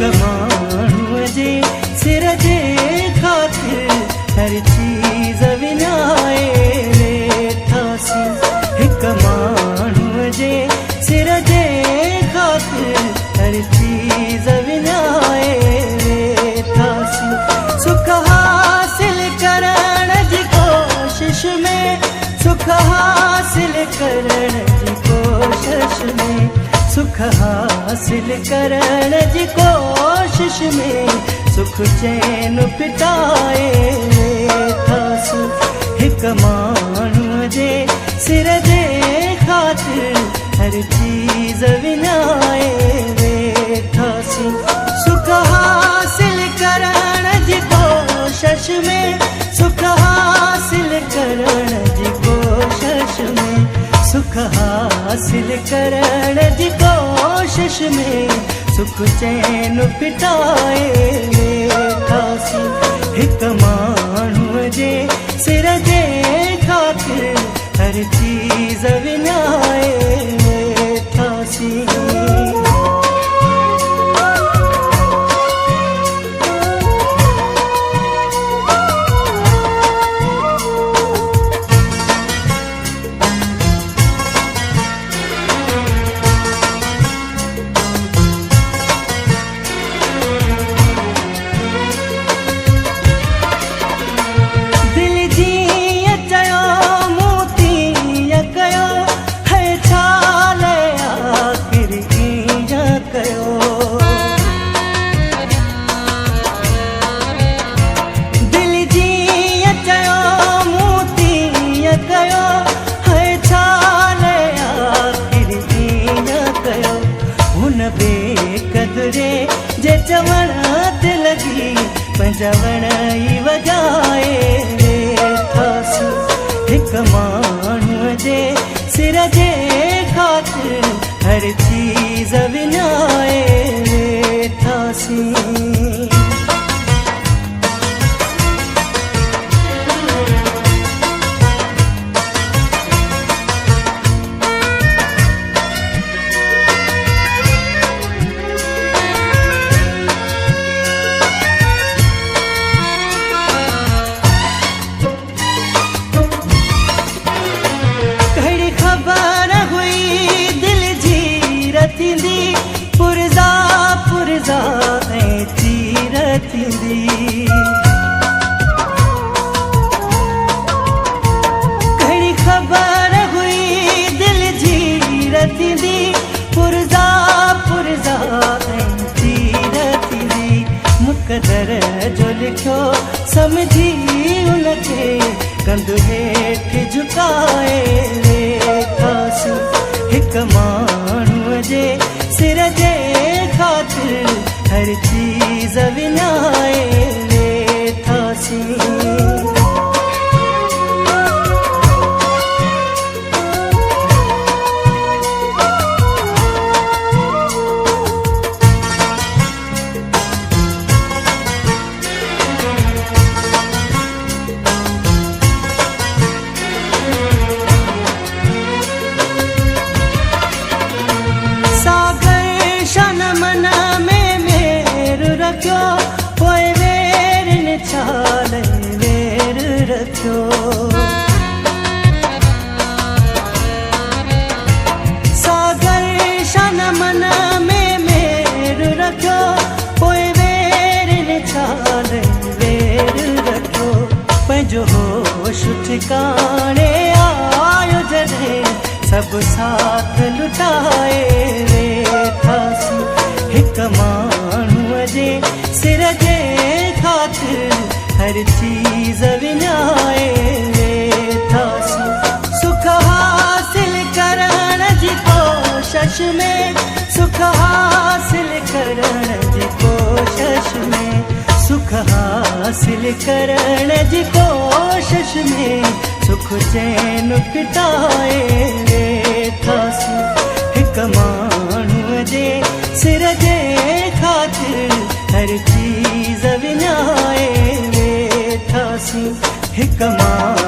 हिक माण्हूअ जे सिर जे ख़ातिर हर चीज़ विञाए वेठासीं। हिक माण्हूअ जे सिर जे ख़ातिर हर चीज़ विञाए वेठासीं। सुख हासिल करण जी कोशिश में, सुख हासिल करण जी कोशिश में, सुख हासिल करण जी कोशिश में सुख चैन पिटाए वेठासीं। हिक माण्हूअ जे सिर जे ख़ातिर हर चीज़ विञाए वेठासीं। सुख हासिल करण जी कोशिश में, सुख हासिल करण जी कोशिश में, सुख हासिल करण जी कोशिश में सुख चैन पिटाए वेठासीं। हिक माण्हूअ जे सिर जे ख़ातिर हर चीज़ विञाए वेठासीं। बेकदरे जे चवण ते लगी पंजवण ई वजाए वेठासीं। हिक माण्हूअ जे सिर जे ख़ातिर हर चीज़ विञाए वेठासीं। पुरज़ा पुरज़ा ऐं तीर थींदी, कहिड़ी ख़बर हुई दिल जी रतींदी। पुरज़ा पुरज़ा ऐं तीर थींदी, मुक़दर जो लिखियो सम्झी उनखे कंधु हेठि झुकाए वेठासीं। हिक माण्हूअ जे सिर जे ख़ातिर हर चीज़ विञाए वेठासीं। पोइ वेर ने छाल वेर रखियो, सागर शन मन में मेर रखियो। पोइ वेर ने छाल वेर रखियो, पंहिंजो होश ठिकाणे आयो जॾहिं सभु साथ लुटाए वेठासीं। हिक माण्हूअ जे सिर जे ख़ातिर हर चीज़ विञाए वेठासीं। सुख हासिल करण जी कोशिश में, सुख हासिल करण जी कोशिश में, सुख हासिल करण जी कोशिश में सुख चैन पिटाए वेठासीं। हिक माण्हूअ जे सिर जे ख़ातिर हर चीज़ विञाए वेठासीं। हिक माण्हूअ